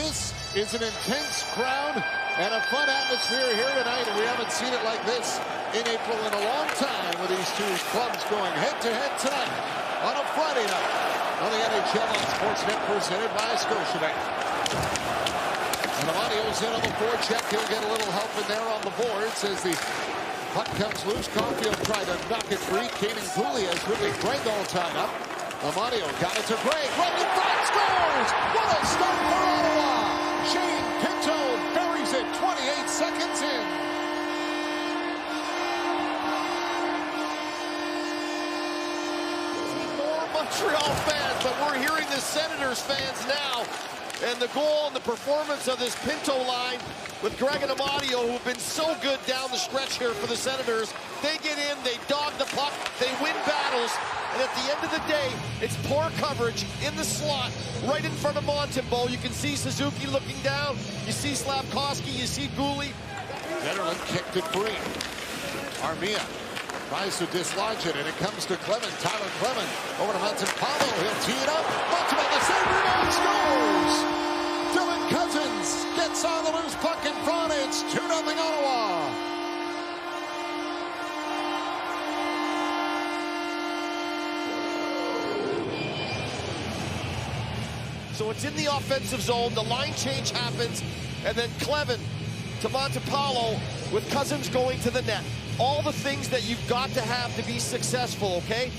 This is an intense crowd and a fun atmosphere here tonight. We haven't seen it like this in April in a long time, with these two clubs going head-to-head tonight on a Friday night on the NHL on SPORTSNET, presented by Scotiabank. And Amadio's in on the forecheck. He'll get a little help in there on the boards as the puck comes loose. Caulfield tried to knock it free. Caden Cooley has Ridley Greig all tied up. Amadio got it to Greig. Right in front, scores! What a start for Ottawa! Shane Pinto buries it 28 seconds in. More Montreal fans, but we're hearing the Senators fans now. And the goal and the performance of this Pinto line with Greig and Amadio, who've been so good down the stretch here for the Senators. They get in, they dog the puck, they win battles, and at the end of the day, it's poor coverage in the slot, right in front of Montembeault. You can see Suzuki looking down, you see Slafkovsky, you see Cooley. Zetterlund kicked it free. Armia tries to dislodge it, and it comes to Clement. Tyler Clement over to Montempallo. He'll tee it up. Montempallo, the save rebound, scores! Dylan Cousins gets on the loose puck in front. It's 2-0 Ottawa. So it's in the offensive zone. The line change happens, and then Clement to Montempallo with Cousins going to the net. All the things that you've got to have to be successful, okay?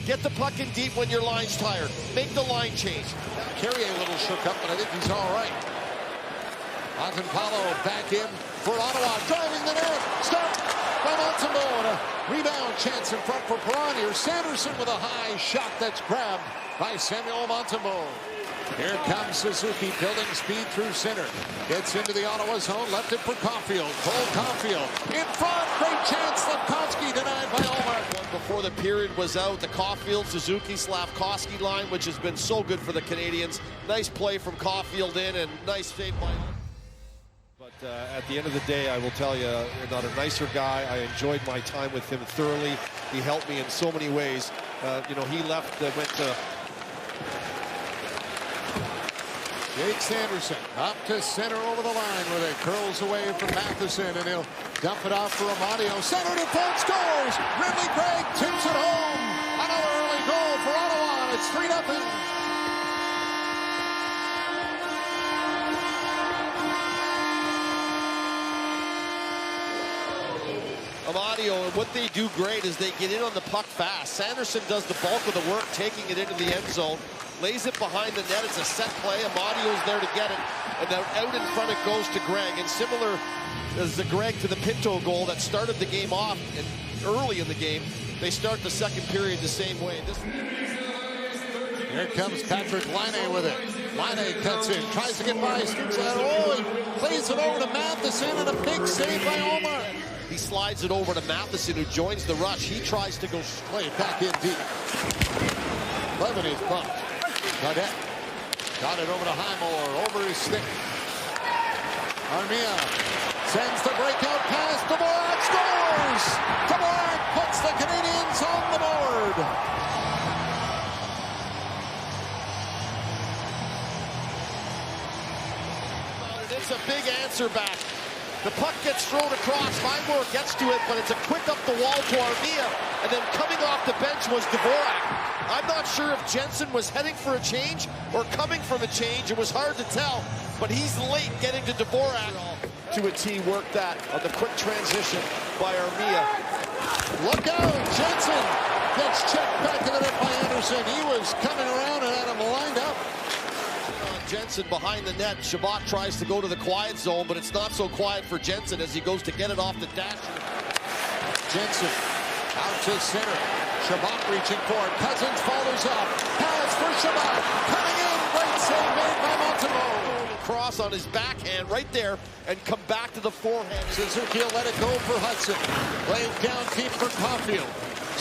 Get the puck in deep when your line's tired. Make the line change. Carrier a little shook up, but I think he's all right. Montempallo back in for Ottawa, driving the net. Stop by Montembeault. A rebound chance in front for Perron here. Sanderson with a high shot that's grabbed by Samuel Montembeault. Here comes Suzuki, building speed through center. Gets into the Ottawa zone, left it for Caulfield. Cole Caulfield in front, great chance. Slafkovsky denied by Allmark. Before the period was out, the Caulfield, Suzuki, Slafkovsky line, which has been so good for the Canadiens. Nice play from Caulfield in, and nice save by Allmark. But at the end of the day, I will tell you, you're not a nicer guy. I enjoyed my time with him thoroughly. He helped me in so many ways. He left, went to... Jake Sanderson up to center over the line where it curls away from Matheson, and he'll dump it off for Amadio. Center to front, scores! Ridley Greig tips it home. Another early goal for Ottawa. It's 3-0. Amadio, and what they do great is they get in on the puck fast. Sanderson does the bulk of the work, taking it into the end zone, lays it behind the net. It's a set play. Amadio's there to get it, and then out in front it goes to Greig. And similar as the Greig to the Pinto goal that started the game off and early in the game, they start the second period the same way. Here comes Patrick Laine with it. Laine cuts in, tries to get by, scoops it out. Oh, he plays it over to Matheson, and a big save by Omar. He slides it over to Matheson, who joins the rush. He tries to go play it back in deep. Clement is bumped. Gaudette got it over to Highmore, over his stick. Armia sends the breakout pass. Dvorak scores! Dvorak puts the Canadiens on the board. It's a big answer back. The puck gets thrown across. Highmore gets to it, but it's a quick up the wall to Armia. And then coming off the bench was Dvorak. I'm not sure if Jensen was heading for a change or coming from a change. It was hard to tell, but he's late getting to Dvorak. To a T, worked that on the quick transition by Armia. Look out, Jensen gets checked back in the net by Anderson. He was coming around and had him lined up. Jensen behind the net. Shabbat tries to go to the quiet zone, but it's not so quiet for Jensen as he goes to get it off the dash. Jensen out to center. Shabbat reaching for it. Cousins follows up. Pass for Shabbat. Coming in. Great save made by Montembeault. Cross on his backhand right there and come back to the forehand. Suzuki will let it go for Hudson. Played down deep for Caulfield.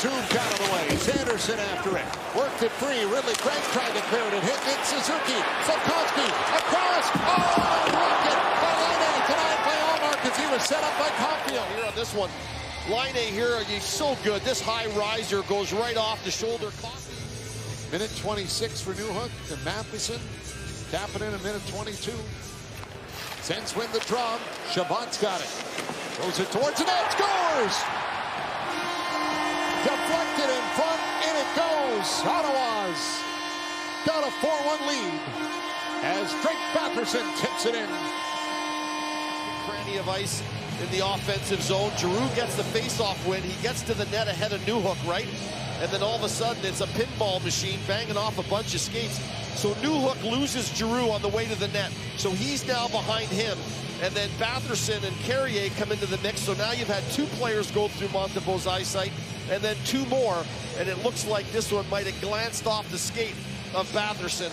Zoomed out of the way. Sanderson after it. Worked it free. Ridley Greig tried to clear it. Hit it. Suzuki. Slafkovsky. Across. Oh, rocket by Laine. Denied by Allmark as he was set up by Caulfield. Here on this one, Laine here, he's so good. This high riser goes right off the shoulder. Minute 26 for Newhook, and Matheson tapping in a minute 22. Sens win the draw. Chabot's got it. Throws it towards the net. Scores! Deflected in front, and it goes. Ottawa's got a 4-1 lead as Drake Batherson tips it in. Cranny of ice in the offensive zone. Giroux gets the face-off win. He gets to the net ahead of Newhook, right? And then all of a sudden, it's a pinball machine banging off a bunch of skates. So Newhook loses Giroux on the way to the net. So he's now behind him. And then Batherson and Carrier come into the mix. So now you've had two players go through Montembeault's eyesight, and then two more. And it looks like this one might have glanced off the skate of Batherson.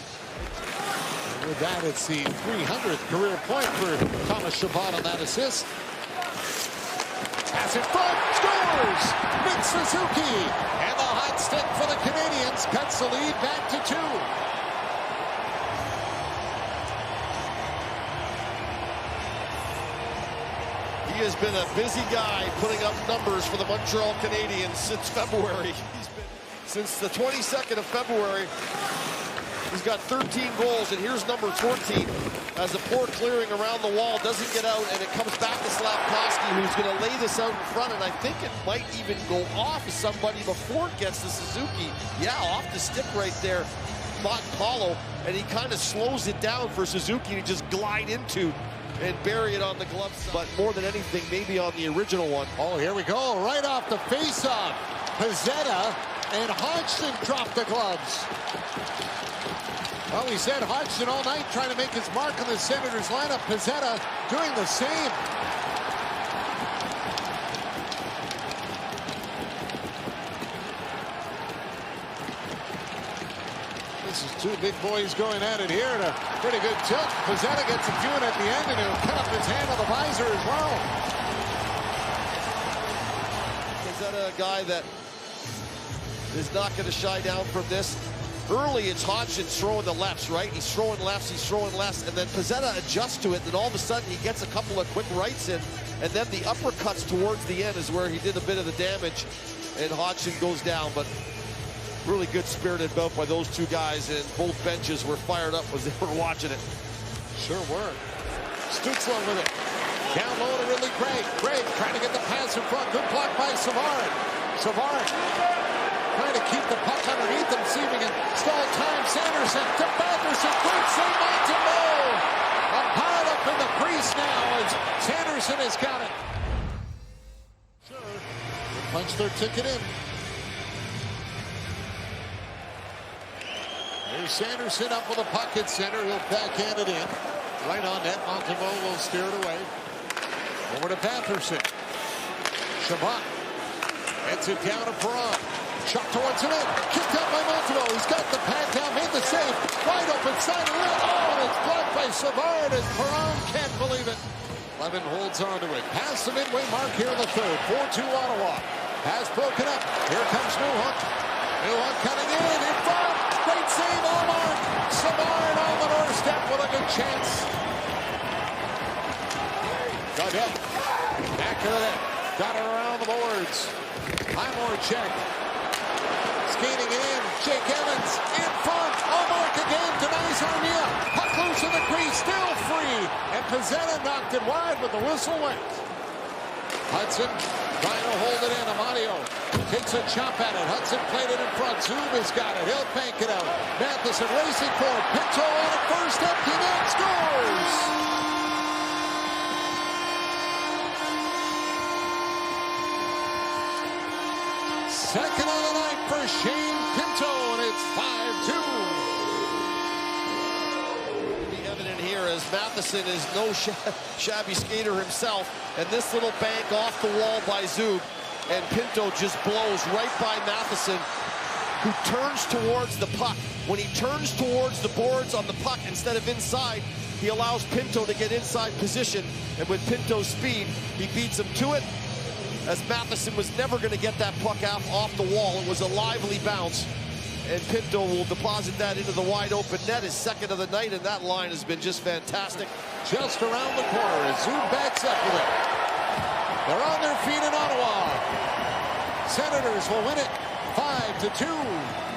With that, it's the 300th career point for Thomas Chabot on that assist. Pass in front, scores! Nick Suzuki, and the hot stick for the Canadiens cuts the lead back to 2. He has been a busy guy putting up numbers for the Montreal Canadiens since February. Since the 22nd of February, he's got 13 goals, and here's number 14. As the poor clearing around the wall doesn't get out, and it comes back to Slafkovsky, who's going to lay this out in front, and I think it might even go off of somebody before it gets to Suzuki. Yeah, off the stick right there. Fought Paulo, and he kind of slows it down for Suzuki to just glide into and bury it on the glove side. But more than anything, maybe on the original one. Oh, here we go. Right off the face-off. Pezzetta and Hodgson drop the gloves. Well, we said Hodgson all night trying to make his mark on the Senators lineup. Pezzetta doing the same. This is two big boys going at it here, and a pretty good tilt. Pezzetta gets a few in at the end, and he'll cut up his hand on the visor as well. Pezzetta, a guy that is not going to shy down from this. Early, it's Hodgson throwing the lefts, right? He's throwing lefts, he's throwing lefts, and then Pezzetta adjusts to it, and all of a sudden he gets a couple of quick rights in, and then the uppercuts towards the end is where he did a bit of the damage, and Hodgson goes down. But really good spirited bout by those two guys, and both benches were fired up as they were watching it. Sure were. Stutzla with it. Down low to Ridley Greig. Greig trying to get the pass in front. Good block by Savard. Savard trying to keep the puck underneath him, see if he can stall time. Sanderson to Batherson. Good save, Montembeault. A pile up in the crease now as Sanderson has got it. Sure. They punch their ticket in. There's Sanderson up with a puck at center. He'll backhand it in. Right on net. Montembeault will steer it away. Over to Batherson. Chabot gets it down to Perron. Shot towards the net. Kicked out by Montembeault. He's got the pad down. Made the save. Wide open side of the net. Oh, and it's blocked by Savard as Perron can't believe it. Levin holds on to it. Past the midway mark here in the third. 4-2 Ottawa. Pass broken up. Here comes Newhook. Newhook cutting in front. Great save, Allmark. Savard on the doorstep with a good chance. Got it. Back to the net. Got it around the boards. Highmore check. Skating in. Jake Evans in front. Allmark again. Denies Armia. Puck loose in the crease. Still free. And Pezzetta knocked it wide, but the whistle went. Hudson trying to hold it in. Amadio takes a chop at it. Hudson played it in front. Zoom has got it. He'll bank it out. Matheson racing for it. Pinto on it first. Empty net. Scores! Second on the night for Shane Pinto, and it's 5-2. It'll be evident here as Matheson is no shabby skater himself, and this little bank off the wall by Zub, and Pinto just blows right by Matheson, who turns towards the puck. When he turns towards the boards on the puck instead of inside, he allows Pinto to get inside position, and with Pinto's speed, he beats him to it, as Matheson was never going to get that puck off the wall. It was a lively bounce, and Pinto will deposit that into the wide open net, his second of the night, and that line has been just fantastic. Just around the corner as Zoom backs up with it. They're on their feet in Ottawa. Senators will win it 5-2.